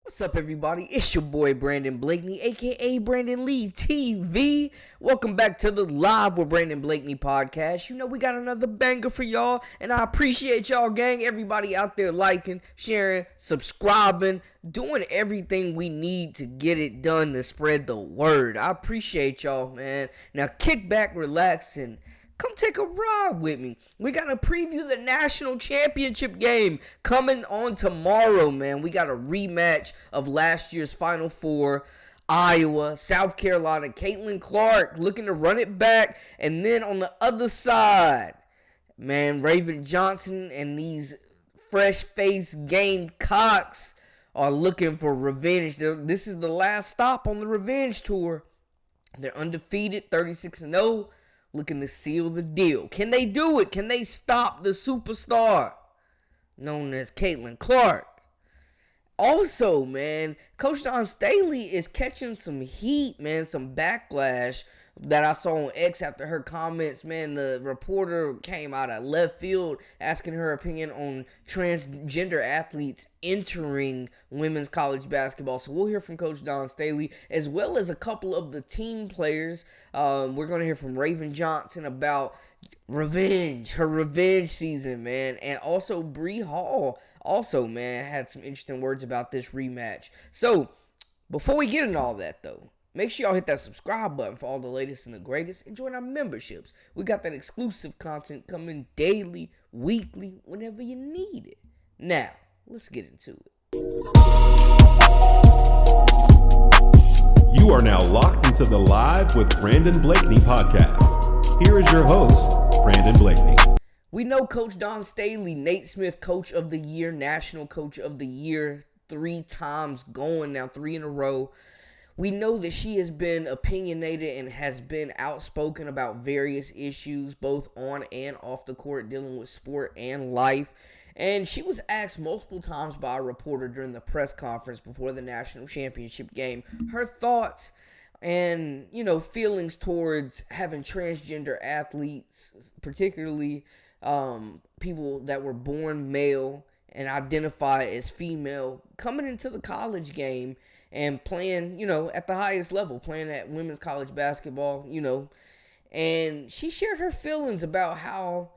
What's up, everybody? It's your boy Brandon Blakeney, aka Brandon Lee TV. Welcome back to the Live with Brandon Blakeney podcast. You know, we got another banger for y'all, and I appreciate y'all, gang. Everybody out there liking, sharing, subscribing, doing everything we need to get it done to spread the word. I appreciate y'all, man. Now, kick back, relax, and come take a ride with me. We got to preview the national championship game coming on tomorrow, man. We got a rematch of last year's Final Four. Iowa, South Carolina, Caitlin Clark looking to run it back. And then on the other side, man, Raven Johnson and these fresh-faced Gamecocks are looking for revenge. This is the last stop on the revenge tour. They're undefeated, 36-0. Looking to seal the deal. Can they do it? Can they stop the superstar known as Caitlin Clark? Also, man, Coach Don Staley is catching some heat, man, some backlash that I saw on X after her comments. Man, the reporter came out of left field asking her opinion on transgender athletes entering women's college basketball. So we'll hear from Coach Don Staley as well as a couple of the team players. We're going to hear from Raven Johnson about her revenge season, man. And also Bree Hall man, had some interesting words about this rematch. So before we get into all that, though, make sure y'all hit that subscribe button for all the latest and the greatest, and join our memberships. We got that exclusive content coming daily, weekly, whenever you need it. Now, let's get into it. You are now locked into the Live with Brandon Blakeney podcast. Here is your host, Brandon Blakeney. We know Coach Don Staley, Nate Smith Coach of the Year, National Coach of the Year, 3 times going now, 3 in a row. We know that she has been opinionated and has been outspoken about various issues, both on and off the court, dealing with sport and life. And she was asked multiple times by a reporter during the press conference before the national championship game, her thoughts and, feelings towards having transgender athletes, particularly people that were born male and identify as female, coming into the college game and playing, at the highest level, playing at women's college basketball, and she shared her feelings about how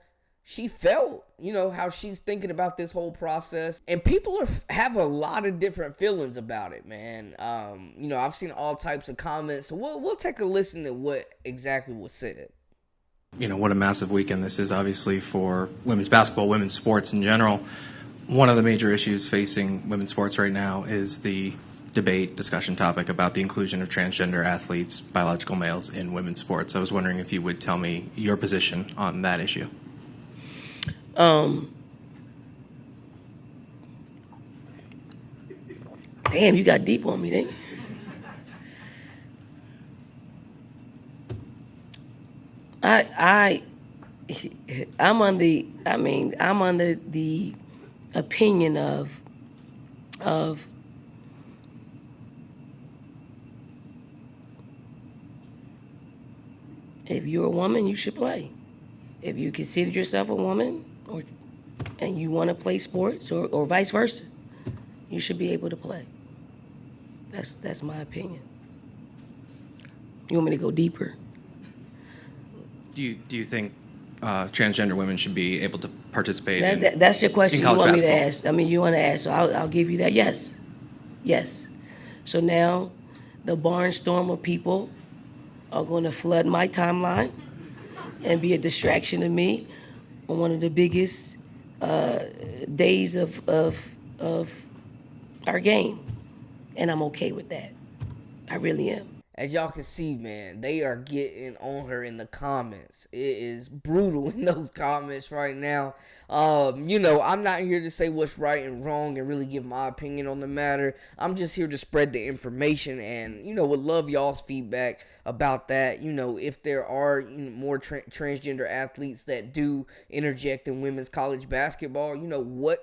she felt, how she's thinking about this whole process. And people have a lot of different feelings about it, man. I've seen all types of comments, so we'll take a listen to what exactly was said. What a massive weekend this is, obviously, for women's basketball, women's sports in general. One of the major issues facing women's sports right now is the discussion topic about the inclusion of transgender athletes, biological males, in women's sports. I was wondering if you would tell me your position on that issue. Damn, you got deep on me, didn't you? I'm under the opinion of if you're a woman, you should play. If you consider yourself a woman and you want to play sports or vice versa, you should be able to play. That's my opinion. You want me to go deeper? Do you think transgender women should be able to participate that's your question in you college want basketball? Me to ask. You want to ask, so I'll give you that. Yes. So now the barnstorm of people are going to flood my timeline and be a distraction to me on one of the biggest days of our game. And I'm okay with that. I really am. As y'all can see, man, they are getting on her in the comments. It is brutal in those comments right now. I'm not here to say what's right and wrong and really give my opinion on the matter. I'm just here to spread the information and, would love y'all's feedback about that. If there are more transgender athletes that do interject in women's college basketball,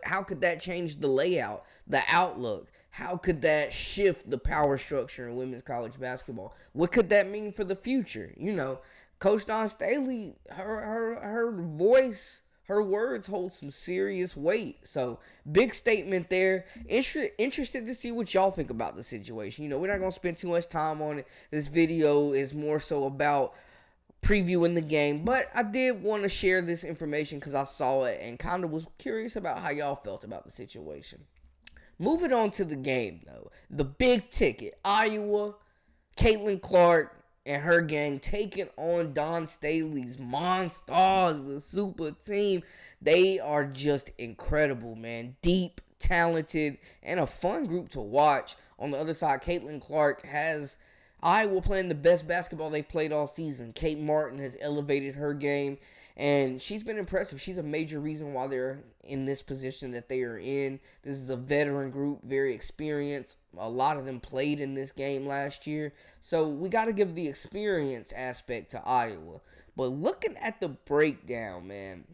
how could that change the layout, the outlook? How could that shift the power structure in women's college basketball? What could that mean for the future? Coach Don Staley, her voice, her words hold some serious weight. So, big statement there. Interested to see what y'all think about the situation. You know, we're not going to spend too much time on it. This video is more so about previewing the game, but I did want to share this information because I saw it and kind of was curious about how y'all felt about the situation. Moving on to the game, though. The big ticket. Iowa, Caitlin Clark, and her gang taking on Don Staley's Monsters, the super team. They are just incredible, man. Deep, talented, and a fun group to watch. On the other side, Caitlin Clark has Iowa playing the best basketball they've played all season. Kate Martin has elevated her game, and she's been impressive. She's a major reason why they're in this position that they are in. This is a veteran group, very experienced. A lot of them played in this game last year. So we got to give the experience aspect to Iowa. But looking at the breakdown, man,